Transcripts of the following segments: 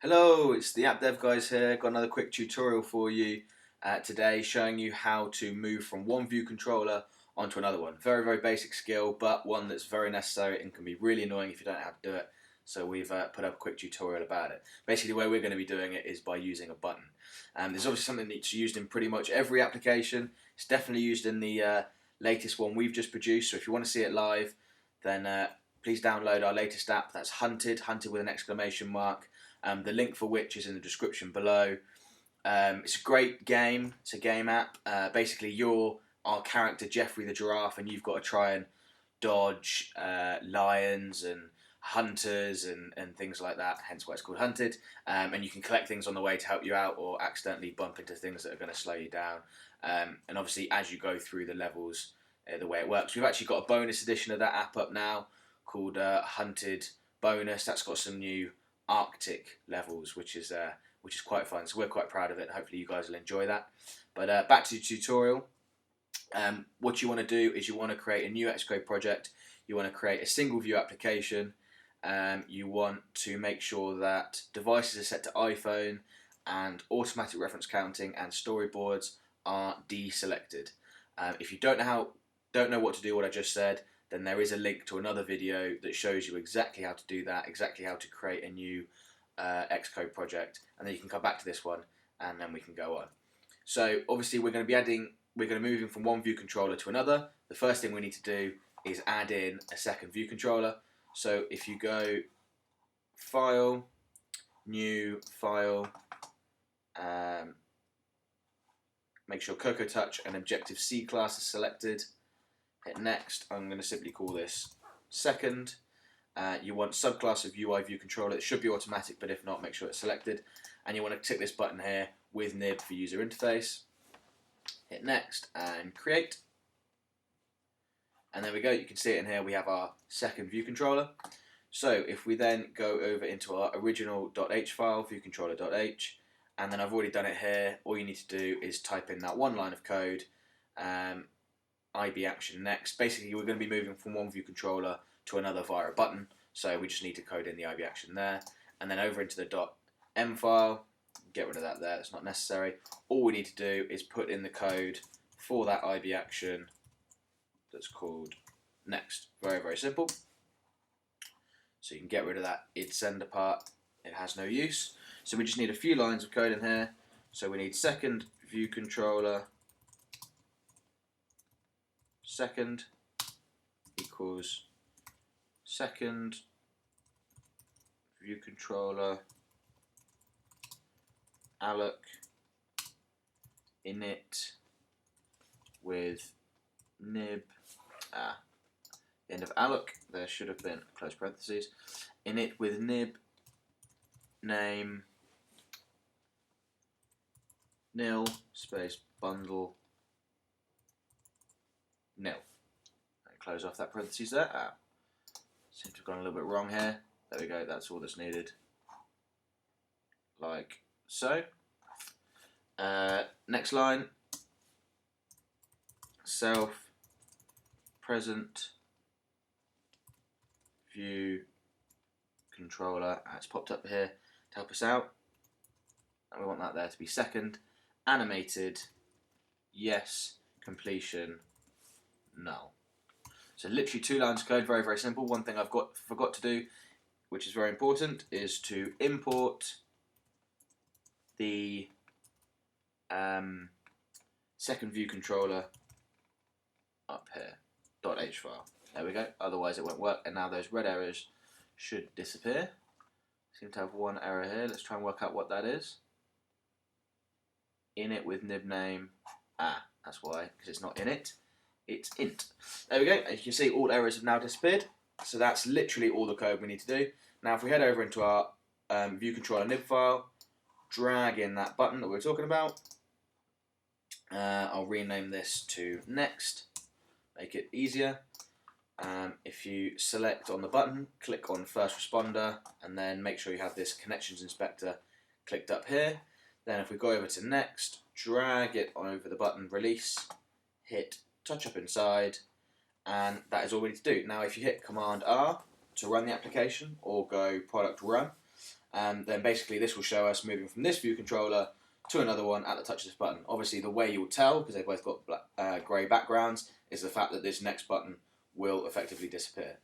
Hello, it's the App Dev guys here. Got another quick tutorial for you today showing you how to move from one view controller onto another one. Very basic skill, but one that's very necessary and can be really annoying if you don't know how to do it. So we've put up a quick tutorial about it. Basically the way we're going to be doing it is by using a button. There's obviously something that's used in pretty much every application. It's definitely used in the latest one we've just produced, so if you want to see it live, then please download our latest app. That's Hunted with an exclamation mark. The link for which is in the description below. It's a great game. It's a game app. Basically, you're our character Jeffrey the giraffe, and you've got to try and dodge lions and hunters and things like that. Hence why it's called Hunted. And you can collect things on the way to help you out, or accidentally bump into things that are going to slow you down. And obviously, as you go through the levels, the way it works. We've actually got a bonus edition of that app up now called Hunted Bonus. That's got some new Arctic levels, which is quite fun. So we're quite proud of it, and hopefully you guys will enjoy that. But back to the tutorial. What you want to do is you want to create a new Xcode project. You want to create a single view application. You want to make sure that devices are set to iPhone, and automatic reference counting and storyboards are deselected. If you don't know what to do what I just said, then there is a link to another video that shows you exactly how to do that, exactly how to create a new Xcode project, and then you can come back to this one and then we can go on. So obviously we're going to be moving from one view controller to another. The first thing we need to do is add in a second view controller. So if you go File, New, File, make sure Cocoa Touch and Objective-C class is selected. Hit next. I'm going to simply call this second. You want subclass of UI view controller. It should be automatic, but if not, make sure it's selected. And you want to tick this button here with nib for user interface. Hit next and create. And there we go. You can see it in here. We have our second view controller. So if we then go over into our original.h file, viewcontroller.h, and then I've already done it here. All you need to do is type in that one line of code. IB action next. Basically, we're going to be moving from one view controller to another via a button, so we just need to code in the IB action there, and then over into the .m file, get rid of that there, that's not necessary. All we need to do is put in the code for that IB action that's called next. Very simple. So you can get rid of that id sender part, it has no use. So we just need a few lines of code in here. So we need second view controller second equals second view controller alloc init with nib end of alloc, there should have been close parentheses, init with nib name nil space bundle nil. And close off that parentheses there. Seems to have gone a little bit wrong here. There we go, that's all that's needed. Like so. Next line. Self present view controller. It's popped up here to help us out. And we want that there to be second. Animated yes completion null. So literally 2 lines of code, very simple. One thing I've forgot to do, which is very important, is to import the second view controller up here, .h file. There we go, otherwise it won't work, and now those red errors should disappear. Seem to have one error here, let's try and work out what that is. Init with nib name, that's why, because it's not init. It's int. There we go. As you can see, all errors have now disappeared. So that's literally all the code we need to do. Now, if we head over into our view controller nib file, drag in that button that we were talking about. I'll rename this to next. Make it easier. If you select on the button, click on first responder, and then make sure you have this connections inspector clicked up here. Then if we go over to next, drag it on over the button release, hit touch up inside, and that is all we need to do. Now if you hit Command R to run the application, or go product run, then basically this will show us moving from this view controller to another one at the touch of this button. Obviously the way you'll tell, because they've both got black, grey backgrounds, is the fact that this next button will effectively disappear.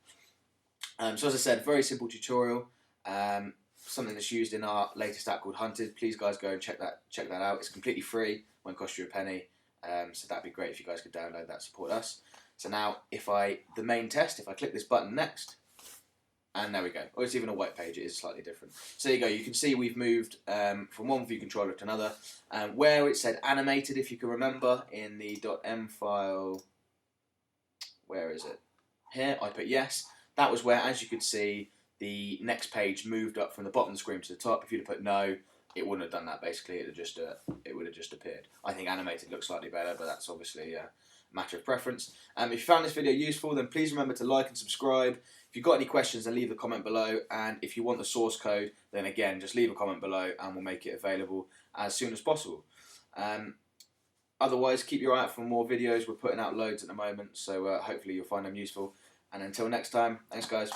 So as I said, very simple tutorial, something that's used in our latest app called Hunted. Please guys go and check that out. It's completely free, won't cost you a penny, so that'd be great if you guys could download that, support us. So now the main test, if I click this button next, and there we go. Oh, it's even a white page, it is slightly different. So there you go, you can see we've moved from one view controller to another. Where it said animated, if you can remember, in the .m file, where is it? Here, I put yes. That was where, as you could see, the next page moved up from the bottom of the screen to the top. If you'd have put no, it wouldn't have done that, basically. It would have just appeared. I think animated looks slightly better, but that's obviously a matter of preference. If you found this video useful, then please remember to like and subscribe. If you've got any questions, then leave a comment below. And if you want the source code, then again, just leave a comment below and we'll make it available as soon as possible. Otherwise, keep your eye out for more videos. We're putting out loads at the moment, so hopefully you'll find them useful. And until next time, thanks guys.